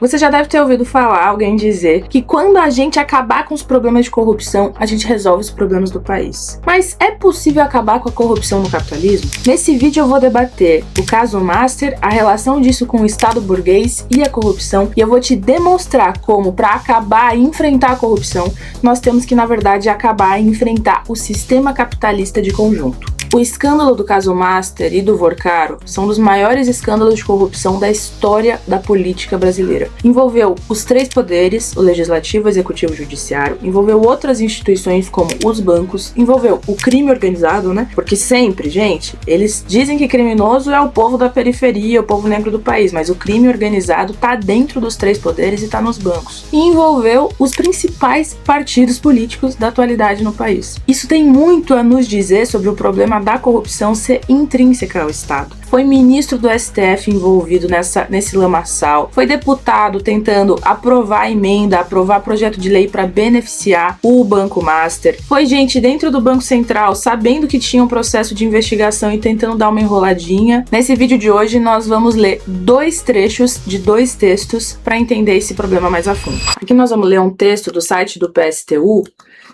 Você já deve ter ouvido falar alguém dizer que quando a gente acabar com os problemas de corrupção, a gente resolve os problemas do país. Mas é possível acabar com a corrupção no capitalismo? Nesse vídeo eu vou debater o caso Master, a relação disso com o Estado burguês e a corrupção, e eu vou te demonstrar como, para acabar e enfrentar a corrupção, nós temos que, na verdade, acabar e enfrentar o sistema capitalista de conjunto. O escândalo do caso Master e do Vorcaro são dos maiores escândalos de corrupção da história da política brasileira. Envolveu os três poderes, o legislativo, o executivo e o judiciário, envolveu outras instituições como os bancos, envolveu o crime organizado, né? Porque sempre, gente, eles dizem que criminoso é o povo da periferia, o povo negro do país, mas o crime organizado tá dentro dos três poderes e tá nos bancos. E envolveu os principais partidos políticos da atualidade no país. Isso tem muito a nos dizer sobre o problema da corrupção ser intrínseca ao Estado. Foi ministro do STF envolvido nesse lamaçal, foi deputado tentando aprovar emenda, aprovar projeto de lei para beneficiar o Banco Master, foi gente dentro do Banco Central sabendo que tinha um processo de investigação e tentando dar uma enroladinha. Nesse vídeo de hoje nós vamos ler dois trechos de dois textos para entender esse problema mais a fundo. Aqui nós vamos ler um texto do site do PSTU,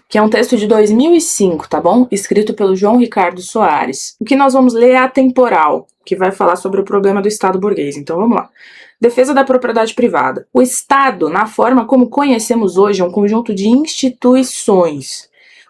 que é um texto de 2005, tá bom? Escrito pelo João Ricardo Soares. O que nós vamos ler é atemporal, que vai falar sobre o problema do Estado burguês. Então vamos lá. Defesa da propriedade privada. O Estado, na forma como conhecemos hoje, é um conjunto de instituições.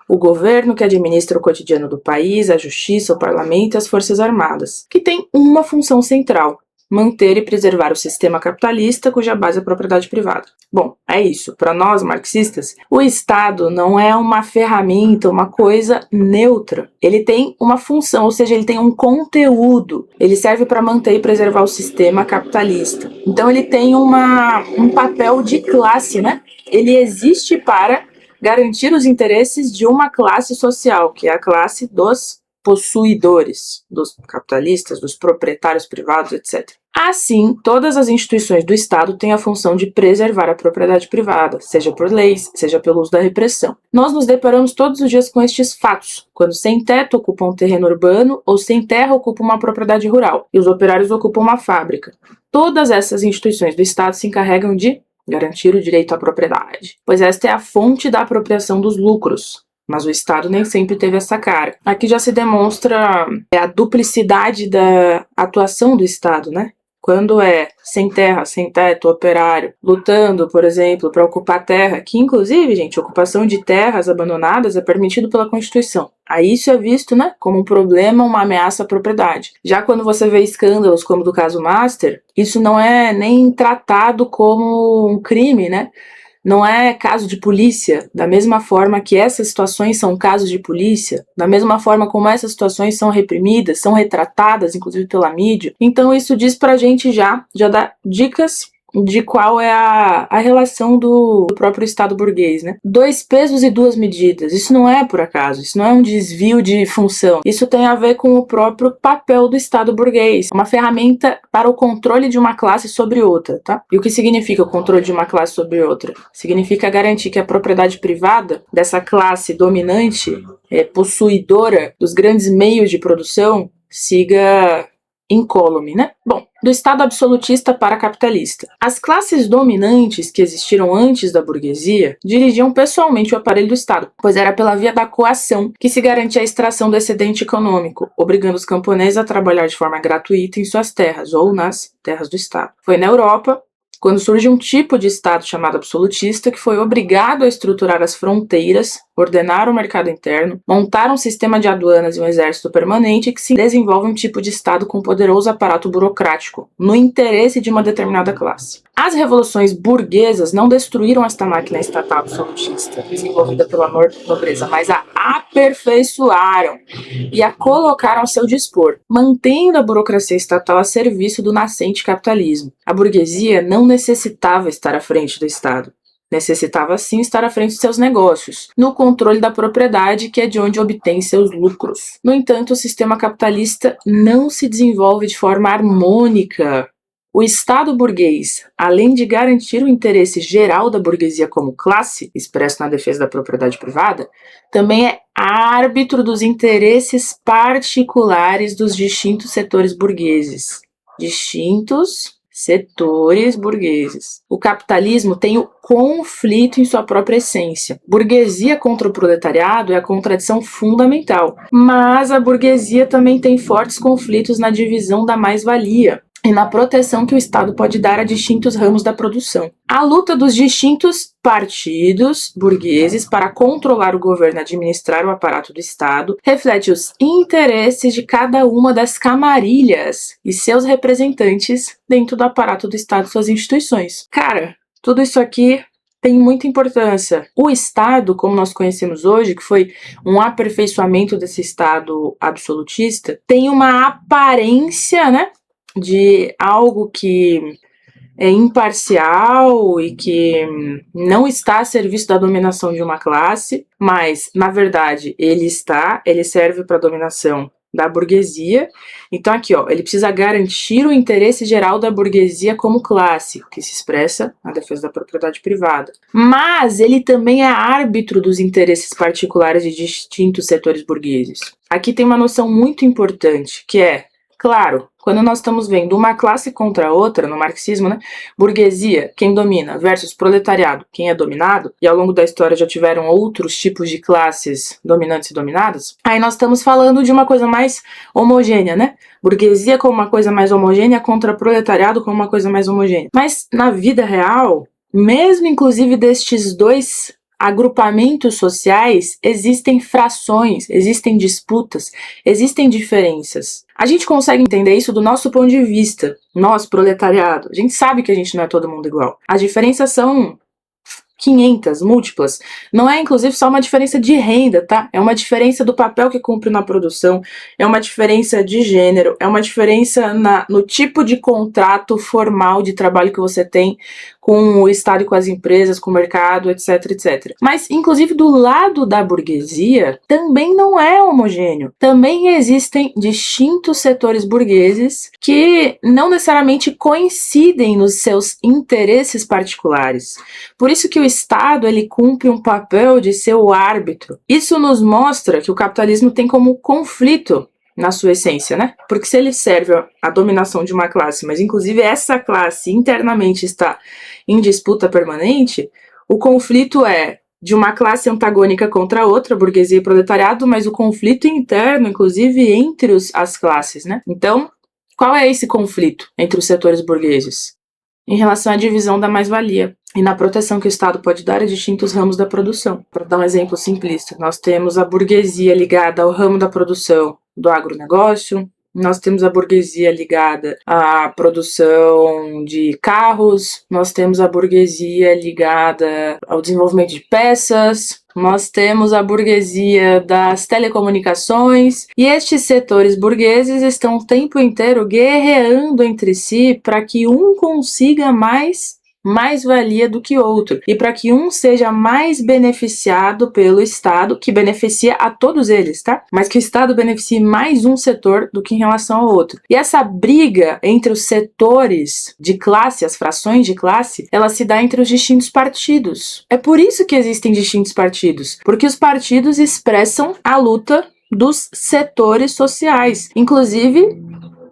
O governo que administra o cotidiano do país, a justiça, o parlamento e as forças armadas, que tem uma função central: manter e preservar o sistema capitalista cuja base é a propriedade privada. Bom, é isso. Para nós marxistas, o Estado não é uma ferramenta, uma coisa neutra. Ele tem uma função, ou seja, ele tem um conteúdo. Ele serve para manter e preservar o sistema capitalista. Então ele tem um papel de classe, né? Ele existe para garantir os interesses de uma classe social, que é a classe dos possuidores, dos capitalistas, dos proprietários privados, etc. Assim, todas as instituições do Estado têm a função de preservar a propriedade privada, seja por leis, seja pelo uso da repressão. Nós nos deparamos todos os dias com estes fatos, quando sem teto ocupa um terreno urbano ou sem terra ocupa uma propriedade rural, e os operários ocupam uma fábrica. Todas essas instituições do Estado se encarregam de garantir o direito à propriedade, pois esta é a fonte da apropriação dos lucros. Mas o Estado nem sempre teve essa cara. Aqui já se demonstra a duplicidade da atuação do Estado, né? Quando é sem terra, sem teto, operário, lutando, por exemplo, para ocupar terra, que inclusive, gente, ocupação de terras abandonadas é permitido pela Constituição. Aí isso é visto, né, como um problema, uma ameaça à propriedade. Já quando você vê escândalos como o do caso Master, isso não é nem tratado como um crime, né? Não é caso de polícia, da mesma forma que essas situações são casos de polícia, da mesma forma como essas situações são reprimidas, são retratadas, inclusive pela mídia. Então isso diz pra gente já dá dicas de qual é a relação do próprio Estado burguês, né? Dois pesos e duas medidas. Isso não é por acaso, isso não é um desvio de função. Isso tem a ver com o próprio papel do Estado burguês, uma ferramenta para o controle de uma classe sobre outra, tá? E o que significa o controle de uma classe sobre outra? Significa garantir que a propriedade privada dessa classe dominante, possuidora dos grandes meios de produção, siga incólume, né? Bom, do Estado absolutista para capitalista. As classes dominantes que existiram antes da burguesia dirigiam pessoalmente o aparelho do Estado, pois era pela via da coação que se garantia a extração do excedente econômico, obrigando os camponeses a trabalhar de forma gratuita em suas terras ou nas terras do Estado. Foi na Europa quando surge um tipo de Estado chamado absolutista que foi obrigado a estruturar as fronteiras, ordenar o mercado interno, montar um sistema de aduanas e um exército permanente que se desenvolve um tipo de Estado com poderoso aparato burocrático, no interesse de uma determinada classe. As revoluções burguesas não destruíram esta máquina estatal absolutista, desenvolvida pela nobreza, mas a aperfeiçoaram e a colocaram ao seu dispor, mantendo a burocracia estatal a serviço do nascente capitalismo. A burguesia não necessitava estar à frente do Estado. Necessitava sim estar à frente de seus negócios, no controle da propriedade, que é de onde obtém seus lucros. No entanto, o sistema capitalista não se desenvolve de forma harmônica. O Estado burguês, além de garantir o interesse geral da burguesia como classe, expresso na defesa da propriedade privada, também é árbitro dos interesses particulares dos distintos setores burgueses. Distintos setores burgueses. O capitalismo tem o conflito em sua própria essência. Burguesia contra o proletariado é a contradição fundamental, mas a burguesia também tem fortes conflitos na divisão da mais-valia e na proteção que o Estado pode dar a distintos ramos da produção. A luta dos distintos partidos burgueses para controlar o governo e administrar o aparato do Estado reflete os interesses de cada uma das camarilhas e seus representantes dentro do aparato do Estado e suas instituições. Cara, tudo isso aqui tem muita importância. O Estado, como nós conhecemos hoje, que foi um aperfeiçoamento desse Estado absolutista, tem uma aparência, né, de algo que é imparcial e que não está a serviço da dominação de uma classe, mas, na verdade, ele serve para a dominação da burguesia. Então aqui, ó, ele precisa garantir o interesse geral da burguesia como classe, que se expressa na defesa da propriedade privada. Mas ele também é árbitro dos interesses particulares de distintos setores burgueses. Aqui tem uma noção muito importante, que é, claro, quando nós estamos vendo uma classe contra a outra, no marxismo, né? Burguesia, quem domina, versus proletariado, quem é dominado, e ao longo da história já tiveram outros tipos de classes dominantes e dominadas, aí nós estamos falando de uma coisa mais homogênea, né? Burguesia como uma coisa mais homogênea contra proletariado como uma coisa mais homogênea. Mas na vida real, mesmo inclusive destes dois agrupamentos sociais, existem frações, existem disputas, existem diferenças. A gente consegue entender isso do nosso ponto de vista, nós, proletariado. A gente sabe que a gente não é todo mundo igual. As diferenças são 500, múltiplas. Não é, inclusive, só uma diferença de renda, tá? É uma diferença do papel que cumpre na produção, é uma diferença de gênero, é uma diferença no tipo de contrato formal de trabalho que você tem com o Estado e com as empresas, com o mercado, etc, etc. Mas, inclusive, do lado da burguesia, também não é homogêneo. Também existem distintos setores burgueses que não necessariamente coincidem nos seus interesses particulares. Por isso que o Estado, ele cumpre um papel de ser o árbitro. Isso nos mostra que o capitalismo tem como conflito na sua essência, né? Porque se ele serve à dominação de uma classe, mas inclusive essa classe internamente está em disputa permanente, o conflito é de uma classe antagônica contra a outra, burguesia e proletariado, mas o conflito interno, inclusive, entre as classes, né? Então, qual é esse conflito entre os setores burgueses? Em relação à divisão da mais-valia e na proteção que o Estado pode dar a distintos ramos da produção. Para dar um exemplo simplista, nós temos a burguesia ligada ao ramo da produção do agronegócio, nós temos a burguesia ligada à produção de carros, nós temos a burguesia ligada ao desenvolvimento de peças, nós temos a burguesia das telecomunicações, e estes setores burgueses estão o tempo inteiro guerreando entre si para que um consiga mais-valia do que outro, e para que um seja mais beneficiado pelo Estado, que beneficia a todos eles, tá? Mas que o Estado beneficie mais um setor do que em relação ao outro. E essa briga entre os setores de classe, as frações de classe, ela se dá entre os distintos partidos. É por isso que existem distintos partidos, porque os partidos expressam a luta dos setores sociais, inclusive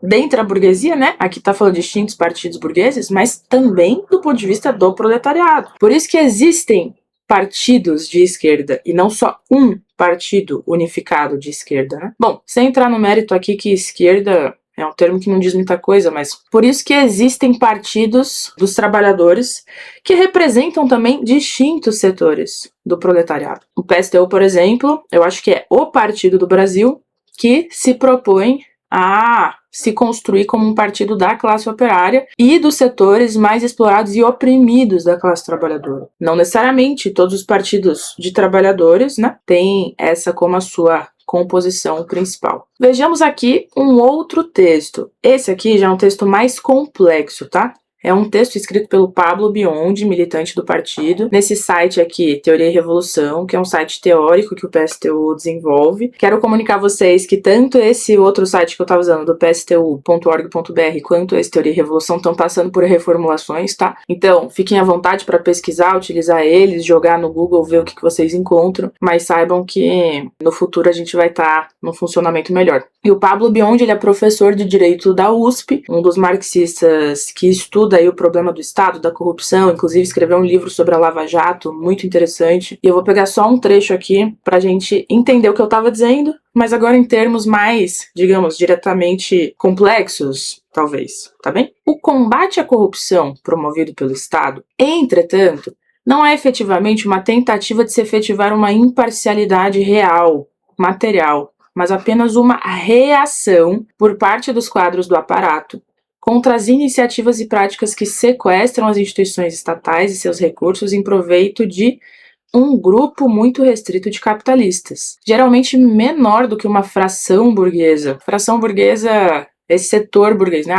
dentro da burguesia, né? Aqui tá falando de distintos partidos burgueses, mas também do ponto de vista do proletariado. Por isso que existem partidos de esquerda e não só um partido unificado de esquerda, né? Bom, sem entrar no mérito aqui que esquerda é um termo que não diz muita coisa, mas por isso que existem partidos dos trabalhadores que representam também distintos setores do proletariado. O PSTU, por exemplo, eu acho que é o partido do Brasil que se propõe a se construir como um partido da classe operária e dos setores mais explorados e oprimidos da classe trabalhadora. Não necessariamente todos os partidos de trabalhadores, né, têm essa como a sua composição principal. Vejamos aqui um outro texto. Esse aqui já é um texto mais complexo, tá? É um texto escrito pelo Pablo Biondi, militante do partido, nesse site aqui, Teoria e Revolução, que é um site teórico que o PSTU desenvolve. Quero comunicar a vocês que tanto esse outro site que eu estava usando, do pstu.org.br, quanto esse Teoria e Revolução, estão passando por reformulações, tá? Então, fiquem à vontade para pesquisar, utilizar eles, jogar no Google, ver o que vocês encontram, mas saibam que no futuro a gente vai estar num funcionamento melhor. E o Pablo Biondi, ele é professor de Direito da USP, um dos marxistas que estuda aí o problema do Estado, da corrupção, inclusive escreveu um livro sobre a Lava Jato, muito interessante. E eu vou pegar só um trecho aqui pra gente entender o que eu tava dizendo, mas agora em termos mais, digamos, diretamente complexos, talvez, tá bem? O combate à corrupção promovido pelo Estado, entretanto, não é efetivamente uma tentativa de se efetivar uma imparcialidade real, material, mas apenas uma reação por parte dos quadros do aparato contra as iniciativas e práticas que sequestram as instituições estatais e seus recursos em proveito de um grupo muito restrito de capitalistas, geralmente menor do que uma fração burguesa. Fração burguesa, esse setor burguês, né?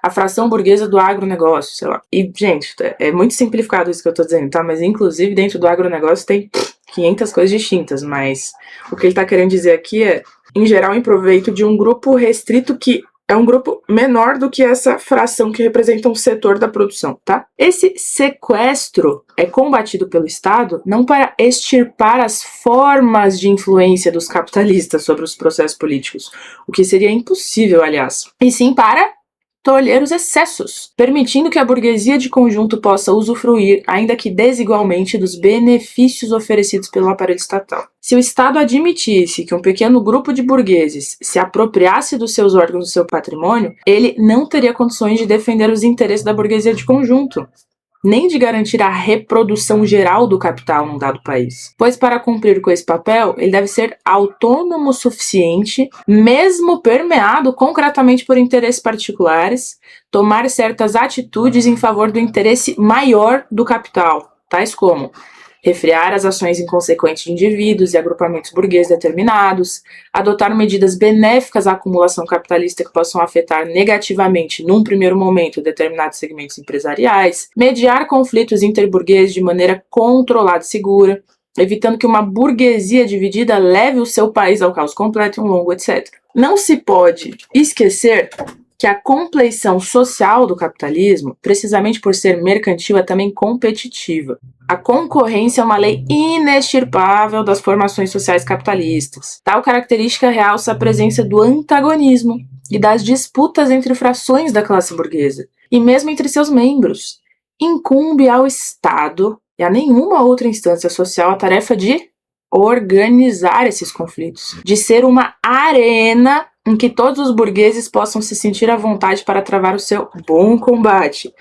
A fração burguesa do agronegócio, sei lá. E, gente, é muito simplificado isso que eu tô dizendo, tá? Mas, inclusive, dentro do agronegócio tem 500 coisas distintas, mas o que ele tá querendo dizer aqui é, em geral, em proveito de um grupo restrito que é um grupo menor do que essa fração que representa um setor da produção, tá? Esse sequestro é combatido pelo Estado não para extirpar as formas de influência dos capitalistas sobre os processos políticos, o que seria impossível, aliás, e sim para tolher os excessos, permitindo que a burguesia de conjunto possa usufruir, ainda que desigualmente, dos benefícios oferecidos pelo aparelho estatal. Se o Estado admitisse que um pequeno grupo de burgueses se apropriasse dos seus órgãos do seu patrimônio, ele não teria condições de defender os interesses da burguesia de conjunto, nem de garantir a reprodução geral do capital num dado país. Pois para cumprir com esse papel, ele deve ser autônomo o suficiente, mesmo permeado concretamente por interesses particulares, tomar certas atitudes em favor do interesse maior do capital, tais como refrear as ações inconsequentes de indivíduos e agrupamentos burgueses determinados, adotar medidas benéficas à acumulação capitalista que possam afetar negativamente, num primeiro momento, determinados segmentos empresariais, mediar conflitos interburgueses de maneira controlada e segura, evitando que uma burguesia dividida leve o seu país ao caos completo e um longo, etc. Não se pode esquecer que a compleição social do capitalismo, precisamente por ser mercantil, é também competitiva. A concorrência é uma lei inextirpável das formações sociais capitalistas. Tal característica realça a presença do antagonismo e das disputas entre frações da classe burguesa, e mesmo entre seus membros. Incumbe ao Estado e a nenhuma outra instância social a tarefa de organizar esses conflitos, de ser uma arena em que todos os burgueses possam se sentir à vontade para travar o seu bom combate,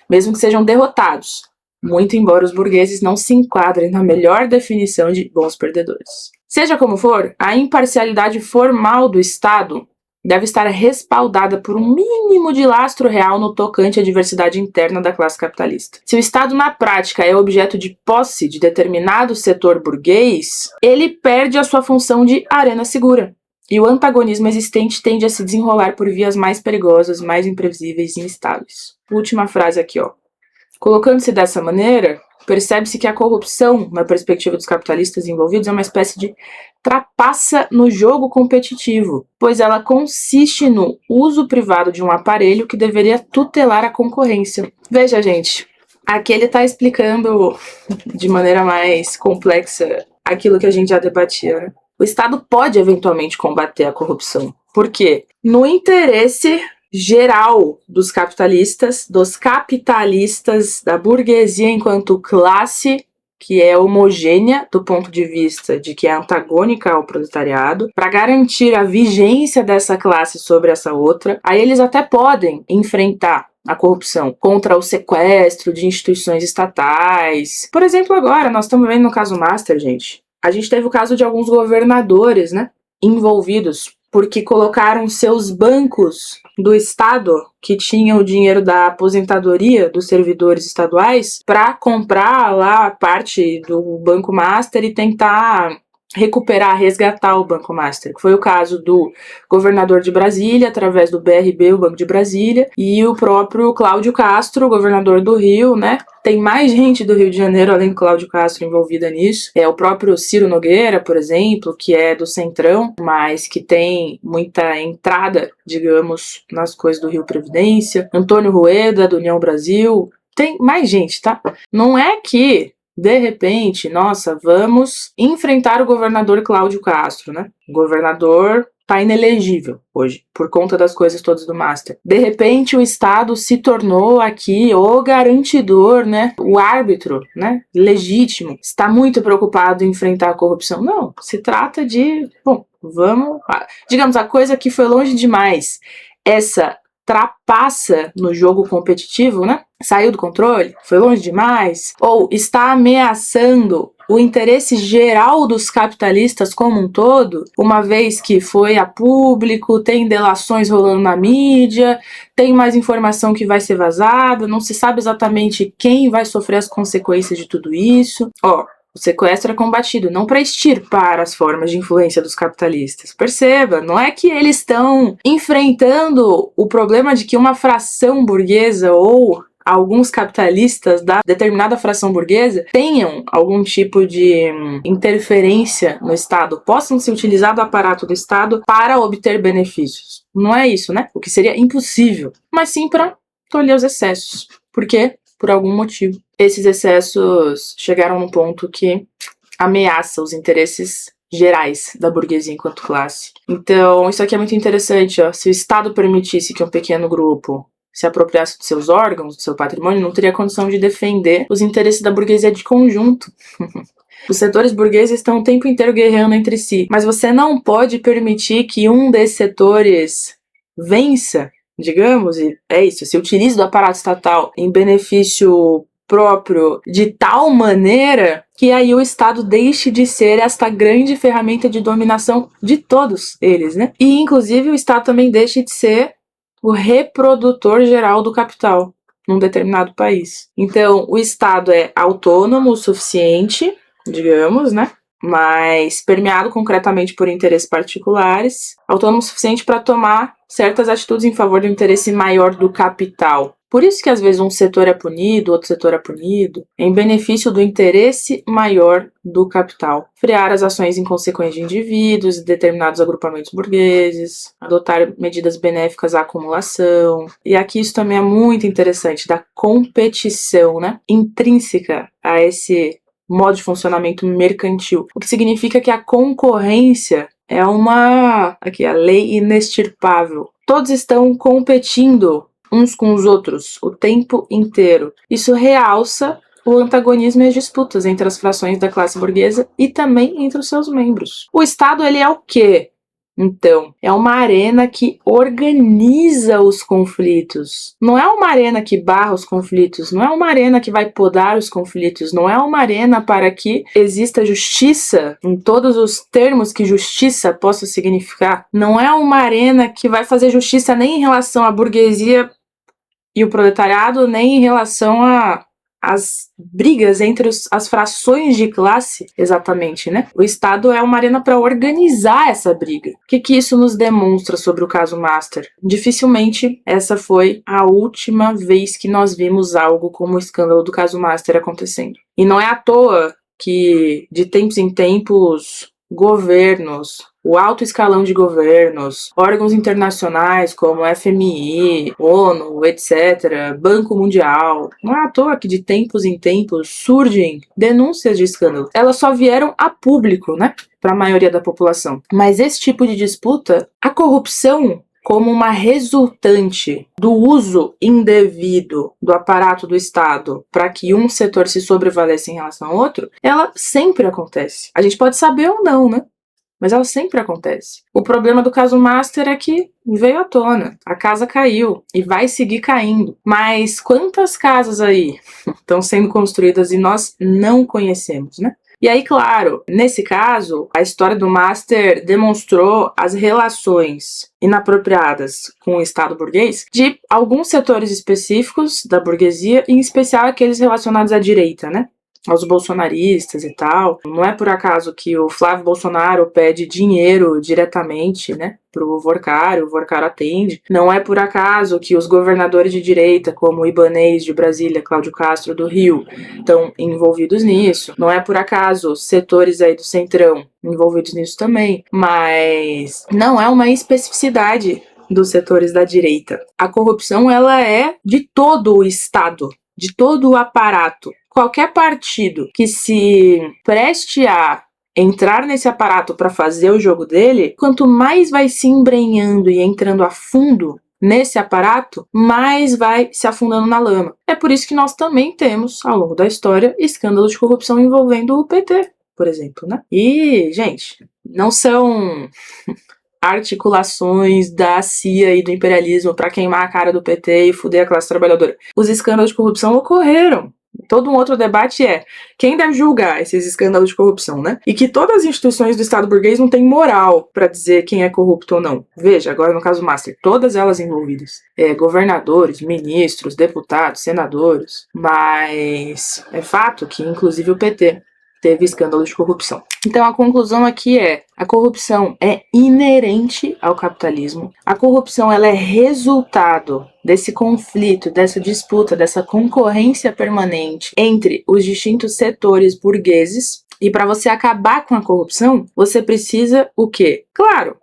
mesmo que sejam derrotados, muito embora os burgueses não se enquadrem na melhor definição de bons perdedores. Seja como for, a imparcialidade formal do Estado deve estar respaldada por um mínimo de lastro real no tocante à diversidade interna da classe capitalista. Se o Estado, na prática, é objeto de posse de determinado setor burguês, ele perde a sua função de arena segura. E o antagonismo existente tende a se desenrolar por vias mais perigosas, mais imprevisíveis e instáveis. Última frase aqui, ó. Colocando-se dessa maneira, percebe-se que a corrupção, na perspectiva dos capitalistas envolvidos, é uma espécie de trapaça no jogo competitivo, pois ela consiste no uso privado de um aparelho que deveria tutelar a concorrência. Veja, gente, aqui ele está explicando de maneira mais complexa aquilo que a gente já debatia, né? O Estado pode eventualmente combater a corrupção. Por quê? No interesse geral dos capitalistas, da burguesia enquanto classe, que é homogênea do ponto de vista de que é antagônica ao proletariado, para garantir a vigência dessa classe sobre essa outra. Aí eles até podem enfrentar a corrupção contra o sequestro de instituições estatais. Por exemplo, agora, nós estamos vendo no caso Master, gente. A gente teve o caso de alguns governadores, né, envolvidos, porque colocaram seus bancos do Estado, que tinham o dinheiro da aposentadoria dos servidores estaduais, para comprar lá parte do Banco Master e tentar recuperar, resgatar o Banco Master, que foi o caso do governador de Brasília, através do BRB, o Banco de Brasília, e o próprio Cláudio Castro, governador do Rio, né? Tem mais gente do Rio de Janeiro, além do Cláudio Castro, envolvida nisso. É o próprio Ciro Nogueira, por exemplo, que é do Centrão, mas que tem muita entrada, digamos, nas coisas do Rio Previdência. Antônio Rueda, do União Brasil. Tem mais gente, tá? Não é que de repente, nossa, vamos enfrentar o governador Cláudio Castro, né? O governador tá inelegível hoje, por conta das coisas todas do Master. De repente, o Estado se tornou aqui o garantidor, né? O árbitro, né? Legítimo. Está muito preocupado em enfrentar a corrupção. Não, se trata de, bom, vamos... Digamos, a coisa que foi longe demais. Essa trapaça no jogo competitivo, né? Saiu do controle, foi longe demais, ou está ameaçando o interesse geral dos capitalistas como um todo, uma vez que foi a público, tem delações rolando na mídia, tem mais informação que vai ser vazada, não se sabe exatamente quem vai sofrer as consequências de tudo isso. O sequestro é combatido não para extirpar as formas de influência dos capitalistas. Perceba, não é que eles estão enfrentando o problema de que uma fração burguesa ou alguns capitalistas da determinada fração burguesa tenham algum tipo de interferência no Estado, possam se utilizar do aparato do Estado para obter benefícios. Não é isso, né? O que seria impossível, mas sim para tolher os excessos. Por quê? Por algum motivo. Esses excessos chegaram num ponto que ameaça os interesses gerais da burguesia enquanto classe. Então, isso aqui é muito interessante, ó. Se o Estado permitisse que um pequeno grupo se apropriasse dos seus órgãos, do seu patrimônio, não teria condição de defender os interesses da burguesia de conjunto. Os setores burgueses estão o tempo inteiro guerreando entre si, mas você não pode permitir que um desses setores vença, digamos, e é isso, se utilize do aparato estatal em benefício próprio de tal maneira que aí o Estado deixe de ser esta grande ferramenta de dominação de todos eles, né? E, inclusive, o Estado também deixe de ser o reprodutor geral do capital num determinado país. Então, o Estado é autônomo o suficiente, digamos, né? Mas permeado concretamente por interesses particulares, autônomo o suficiente para tomar certas atitudes em favor do interesse maior do capital. Por isso que às vezes um setor é punido, outro setor é punido, em benefício do interesse maior do capital. Frear as ações inconsequentes de indivíduos e determinados agrupamentos burgueses, adotar medidas benéficas à acumulação. E aqui isso também é muito interessante, da competição, né, intrínseca a esse modo de funcionamento mercantil. O que significa que a concorrência é a lei inextirpável. Todos estão competindo uns com os outros o tempo inteiro. Isso realça o antagonismo e as disputas entre as frações da classe burguesa e também entre os seus membros. O Estado, ele é o quê? Então, é uma arena que organiza os conflitos. Não é uma arena que barra os conflitos, não é uma arena que vai podar os conflitos, não é uma arena para que exista justiça em todos os termos que justiça possa significar. Não é uma arena que vai fazer justiça nem em relação à burguesia e o proletariado, nem em relação às brigas entre as frações de classe, exatamente, né? O Estado é uma arena para organizar essa briga. O que isso nos demonstra sobre o caso Master? Dificilmente essa foi a última vez que nós vimos algo como o escândalo do caso Master acontecendo. E não é à toa que, de tempos em tempos, governos, o alto escalão de governos, órgãos internacionais como FMI, ONU, etc., Banco Mundial. Não é à toa que de tempos em tempos surgem denúncias de escândalo. Elas só vieram a público, né, para a maioria da população. Mas esse tipo de disputa, a corrupção como uma resultante do uso indevido do aparato do Estado para que um setor se sobrevaleça em relação ao outro, ela sempre acontece. A gente pode saber ou não, né? Mas ela sempre acontece. O problema do caso Master é que veio à tona. A casa caiu e vai seguir caindo. Mas quantas casas aí estão sendo construídas e nós não conhecemos, né? E aí, claro, nesse caso, a história do Master demonstrou as relações inapropriadas com o Estado burguês de alguns setores específicos da burguesia, em especial aqueles relacionados à direita, né? Aos bolsonaristas e tal. Não é por acaso que o Flávio Bolsonaro pede dinheiro diretamente, né, pro Vorcari, o Vorcari atende. Não é por acaso que os governadores de direita, como o Ibanez de Brasília, Cláudio Castro do Rio, estão envolvidos nisso. Não é por acaso setores aí do Centrão envolvidos nisso também. Mas não é uma especificidade dos setores da direita. A corrupção, ela é de todo o Estado, de todo o aparato. Qualquer partido que se preste a entrar nesse aparato para fazer o jogo dele, quanto mais vai se embrenhando e entrando a fundo nesse aparato, mais vai se afundando na lama. É por isso que nós também temos, ao longo da história, escândalos de corrupção envolvendo o PT, por exemplo, né? E, gente, não são articulações da CIA e do imperialismo para queimar a cara do PT e fuder a classe trabalhadora. Os escândalos de corrupção ocorreram. Todo um outro debate é quem deve julgar esses escândalos de corrupção, né? E que todas as instituições do Estado burguês não têm moral para dizer quem é corrupto ou não. Veja, agora no caso Master, todas elas envolvidas. Governadores, ministros, deputados, senadores. Mas é fato que, inclusive, o PT teve escândalos de corrupção. Então a conclusão aqui é: a corrupção é inerente ao capitalismo. A corrupção ela é resultado desse conflito, dessa disputa, dessa concorrência permanente entre os distintos setores burgueses. E para você acabar com a corrupção, você precisa o quê? Claro,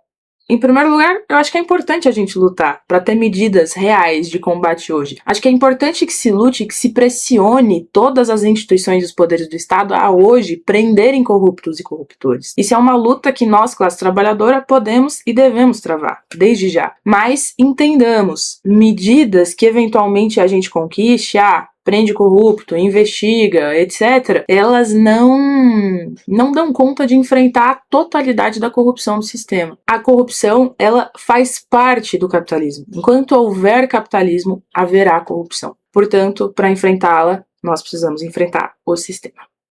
em primeiro lugar, eu acho que é importante a gente lutar para ter medidas reais de combate hoje. Acho que é importante que se lute, que se pressione todas as instituições e os poderes do Estado a hoje prenderem corruptos e corruptores. Isso é uma luta que nós, classe trabalhadora, podemos e devemos travar, desde já. Mas entendamos, medidas que eventualmente a gente conquiste, prende corrupto, investiga, etc., elas não dão conta de enfrentar a totalidade da corrupção do sistema. A corrupção, ela faz parte do capitalismo. Enquanto houver capitalismo, haverá corrupção. Portanto, para enfrentá-la, nós precisamos enfrentar o sistema.